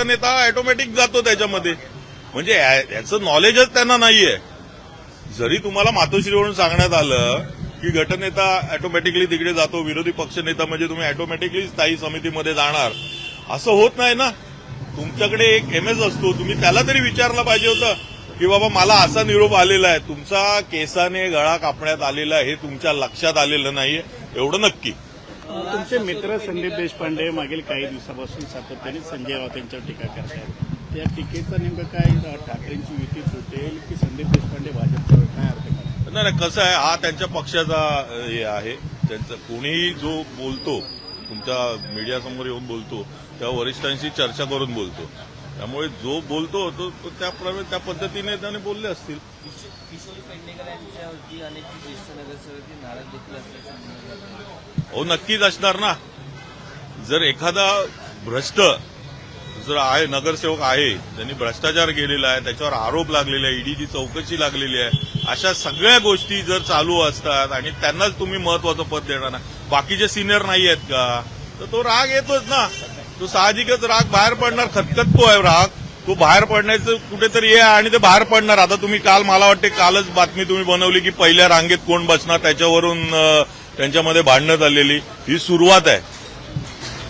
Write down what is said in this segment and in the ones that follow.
गटनेता ऑटोमॅटिक जातो त्याच्यामध्ये. म्हणजे याचं नॉलेजच त्यांना नाहीये. जरी तुम्हाला मातोश्रीवरून सांगण्यात आलं की गटनेता ऑटोमॅटिकली तिकडे जातो, विरोधी पक्षनेता म्हणजे तुम्ही ऑटोमॅटिकली स्थायी समितीमध्ये जाणार, असं होत नाही ना. तुमच्याकडे एक एमएस असतो, तुम्ही त्याला तरी विचारलं पाहिजे होतं की बाबा मला असा निरोप आलेला आहे, तुमचा केसाने गळा कापण्यात आलेला आहे हे तुमच्या लक्षात आलेलं नाहीये एवढं नक्की. तुमचे मित्र संदीप देशपांडे मागील काही दिवसापासून सातत्याने संजय राऊत यांच्यावर टीका करतात. त्या टीकेचं नेमकं काय, ठाकरेंची युती तुटेल की संदीप देशपांडे भाजपचा काय अर्थ काय? नाही, कसं आहे, हा त्यांच्या पक्षाचा हे आहे. त्यांचा कोणीही जो बोलतो, तुमच्या मीडियासमोर येऊन बोलतो, त्या वरिष्ठांशी चर्चा करून बोलतो. त्यामुळे जो बोलतो तो त्याप्रमाणे त्या पद्धतीने त्याने बोलले असतील. किशोरी पेडणेकर यांच्यावरती अनेक ज्येष्ठ नगरसेवक नाराज देखील असल्याचं हो, नक्कीच असणार ना. जर एखादा भ्रष्ट जर आहे, नगरसेवक आहे, त्यांनी भ्रष्टाचार केलेला आहे, त्याच्यावर आरोप लागलेले आहे, ईडीची चौकशी लागलेली आहे, अशा सगळ्या गोष्टी जर चालू असतात आणि त्यांनाच तुम्ही महत्वाचं पद देणार ना, बाकीचे सिनियर नाही आहेत का, तर तो राग येतोच ना. तो साहजिकच राग बाहेर पडणार. खतखततो आहे राग, तो बाहेर पडण्याचं कुठेतरी आहे आणि ते बाहेर पडणार. आता तुम्ही काल, मला वाटते कालच बातमी तुम्ही बनवली की पहिल्या रांगेत कोण बसणार, त्याच्यावरून त्यांच्यामध्ये भांडणं झालेली. ही सुरुवात आहे.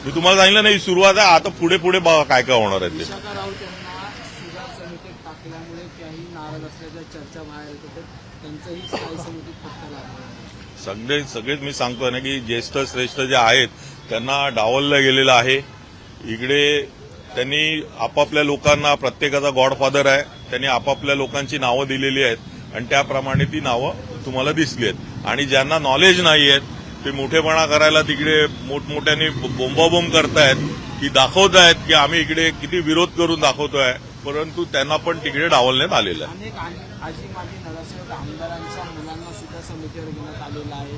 मी तुम्हाला सांगितलं नाही, ही सुरुवात आहे. आता पुढे पुढे बघा काय काय होणार आहे ते. विशाखा राऊत यांना सुधार समितीत टाकल्यामुळे त्याही नाराज असल्याच्या चर्चा बाहेर येतात. त्यांचंही स्थायी समितीत पत्ता लागला. सगळेच मी सांगतोय ना की ज्येष्ठ श्रेष्ठ जे आहेत त्यांना डावललं गेलेलं आहे. इकडे त्यांनी आपापल्या लोकांना, प्रत्येकाचा गॉडफादर आहे, त्यांनी आपापल्या लोकांची नावं दिलेली आहेत आणि त्याप्रमाणे ती नावं तुम्हाला दिसली आहेत. आणि ज्यांना नॉलेज नाही आहेत ते मोठेपणा करायला तिकडे मोठमोठ्याने बोंबाबोंब करतायत, की दाखवतायत की आम्ही इकडे किती विरोध करून दाखवतोय, परंतु त्यांना पण तिकडे डावलण्यात आलेलं आहे. अनेक आजी माजी नगरसेवक आमदारांच्या मुलांना सुद्धा समितीवर घेण्यात आलेलं आहे.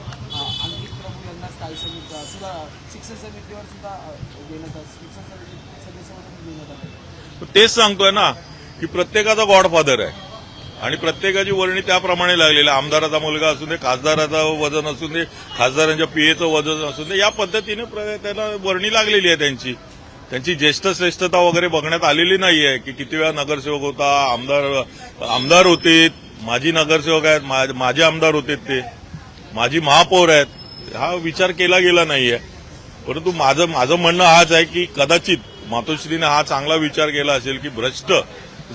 अंकित प्रभू यांना स्थायी समिती सुद्धा शिक्षण समितीवर सुद्धा शिक्षण समिती सदस्य म्हणून घेण्यात आले. तेच सांगतोय ना की प्रत्येकाचा गॉडफादर आहे आणि प्रत्येकाची वर्णी त्याप्रमाणे लागलेली आहे. आमदाराचा मुलगा असू दे, खासदाराचं वजन असू दे, खासदारांच्या पीएचं वजन असू दे, या पद्धतीने त्याला वर्णी लागलेली आहे. त्यांची ज्येष्ठ श्रेष्ठता वगैरे बघण्यात आलेली नाहीये की किती वेळा नगरसेवक होता, आमदार होते, माजी नगरसेवक आहेत, माझे आमदार होते, ते माजी महापौर आहेत. हा विचार केला गेला नाहीये. परंतु माझं म्हणणं हाच आहे की कदाचित मातोश्रीने हा चांगला विचार केला असेल की भ्रष्ट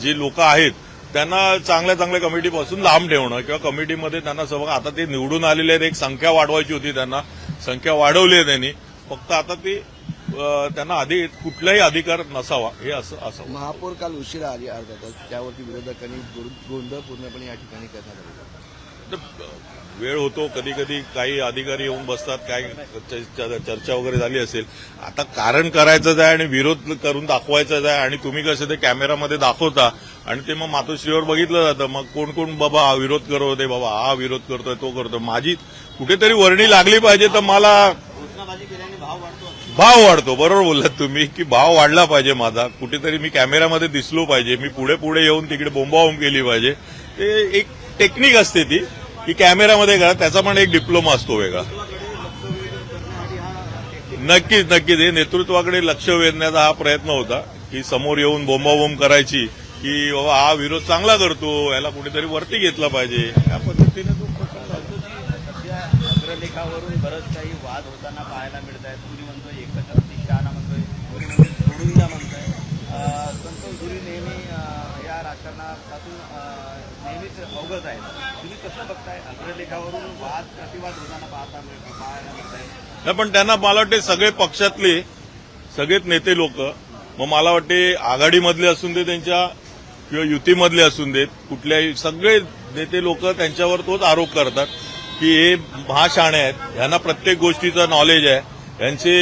जे लोक आहेत त्यांना चांगल्या चांगल्या कमिटीपासून लांब ठेवणं किंवा कमिटीमध्ये त्यांना आता ते निवडून आलेले आहेत, एक संख्या वाढवायची होती, त्यांना संख्या वाढवली आहे त्यांनी. फक्त आता ते त्यांना आधी कुठलाही अधिकार नसावा हे असं. महापौर काल उशिरा आली अर्धा तास, त्यावरती विरोधकांनी गोंधळ पूर्णपणे या ठिकाणी करण्यात आला. वेळ होतो, कधी कधी काही अधिकारी येऊन बसतात, काय चर्चा वगैरे झाली असेल. आता कारण करायचंच आहे आणि विरोध करून दाखवायचाच आहे आणि तुम्ही कसं ते कॅमेरामध्ये दाखवता आणि ते मग मातोश्रीवर बघितलं जातं. मग कोण कोण बाबा हा विरोध करत होते, बाबा हा विरोध करतोय, तो करतोय. माझी कुठेतरी वर्णी लागली पाहिजे, तर मला भाव वाढतो. बरोबर बोललात तुम्ही की भाव वाढला पाहिजे माझा, कुठेतरी मी कॅमेरामध्ये दिसलो पाहिजे, मी पुढे पुढे येऊन तिकडे बोंबाबोंब केली पाहिजे. ते एक टेक्निक असते ती की कॅमेरामध्ये करा, त्याचा पण एक डिप्लोमा असतो वेगळा. नक्कीच हे नेतृत्वाकडे लक्ष वेधण्याचा हा प्रयत्न होता की समोर येऊन बोंबाबोंब करायची की बाबा हा विरोध चांगला करतो, याला कुठेतरी वरती घेतला पाहिजे, या पद्धतीने तो अग्रलेखावरून बरंच काही वाद होताना पाहायला मिळत आहेत. कुणी म्हणतोय एकच शहाणा म्हणतोय, कुणी म्हणतोय सोडून द्या म्हणतोय. संतोष धुरी नेहमी या राजकारणापासून नेहमीच अवगत आहेत. तुम्ही कसं बघताय अग्रलेखावरून वाद प्रतिवाद होताना पाहायला मिळत आहे? पण त्यांना मला वाटते सगळे पक्षातले सगळेच नेते लोक, मग मला वाटते आघाडीमधले असून दे त्यांच्या किंवा युतीमधले असून देत, कुठल्याही सगळे नेते लोक त्यांच्यावर तोच आरोप करतात की हे महाशाणे आहेत, यांना प्रत्येक गोष्टीचा नॉलेज आहे, यांचे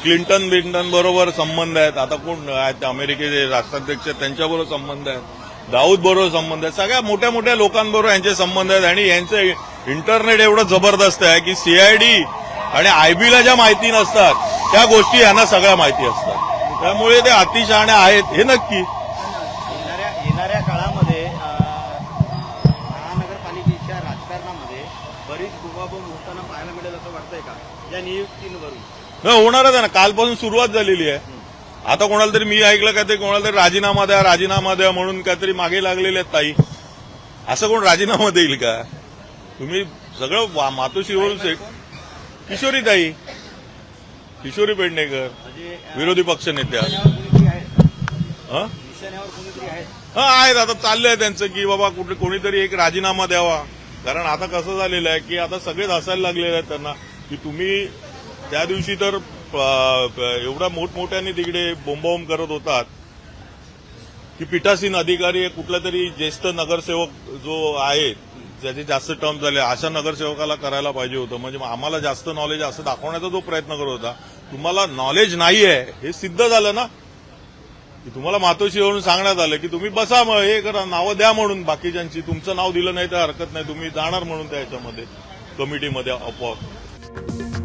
क्लिंटन बरोबर संबंध आहेत, आता कोण आहेत अमेरिकेचे राष्ट्राध्यक्ष त्यांच्याबरोबर संबंध आहेत, दाऊद बरोबर संबंध आहेत, सगळ्या मोठ्या मोठ्या लोकांबरोबर यांचे संबंध आहेत. आणि यांचं इंटरनेट एवढं जबरदस्त आहे की सीआयडी आणि आयबीला ज्या माहिती नसतात त्या गोष्टी यांना सगळ्या माहिती असतात. त्यामुळे ते अतिशहाणे आहेत हे नक्की. येणाऱ्या काळामध्ये महानगरपालिकेच्या राजकारणामध्ये बरीच बोंबाबोंब होताना पाहायला मिळेल असं वाटतंय का या नियुक्तींवरून? होणारच आहे ना, कालपासून सुरुवात झालेली आहे. आता कोणाला तरी मी ऐकलं काहीतरी कोणाला तरी राजीनामा द्या म्हणून काहीतरी मागे लागलेले आहेत ताई. असं कोण राजीनामा देईल का? तुम्ही सगळं मातोश्रीवरून किशोरी पेडणेकर म्हणजे विरोधी पक्षनेत्या निशाण्यावर कुणीतरी आहेत, हं? निशाण्यावर कुणीतरी आहेत. हा आहेत. आता चाललंय त्यांचं की बाबा कोणीतरी एक राजीनामा द्यावा. कारण आता कसं झालेलं आहे की आता सगळेच हसायला लागलेले आहेत त्यांना की तुम्ही त्या दिवशी तर एवढा मोठमोठ्याने तिकडे बोंबाबोंब करत होतात की पीठासीन अधिकारी कुठला तरी ज्येष्ठ नगरसेवक जो आहे ज्याचे जास्त टर्म झाले अशा नगरसेवकाला करायला पाहिजे होतं. म्हणजे आम्हाला जास्त नॉलेज असं दाखवण्याचा जो प्रयत्न करत होता. तुम्हाला नॉलेज नाही आहे हे सिद्ध झालं ना की तुम्हाला मातोश्रीवरून सांगण्यात आलं की तुम्ही बसा मग हे करा नावं द्या म्हणून बाकीच्यांची. तुमचं नाव दिलं नाही तर हरकत नाही तुम्ही जाणार म्हणून त्या ह्याच्यामध्ये कमिटीमध्ये आपोआप.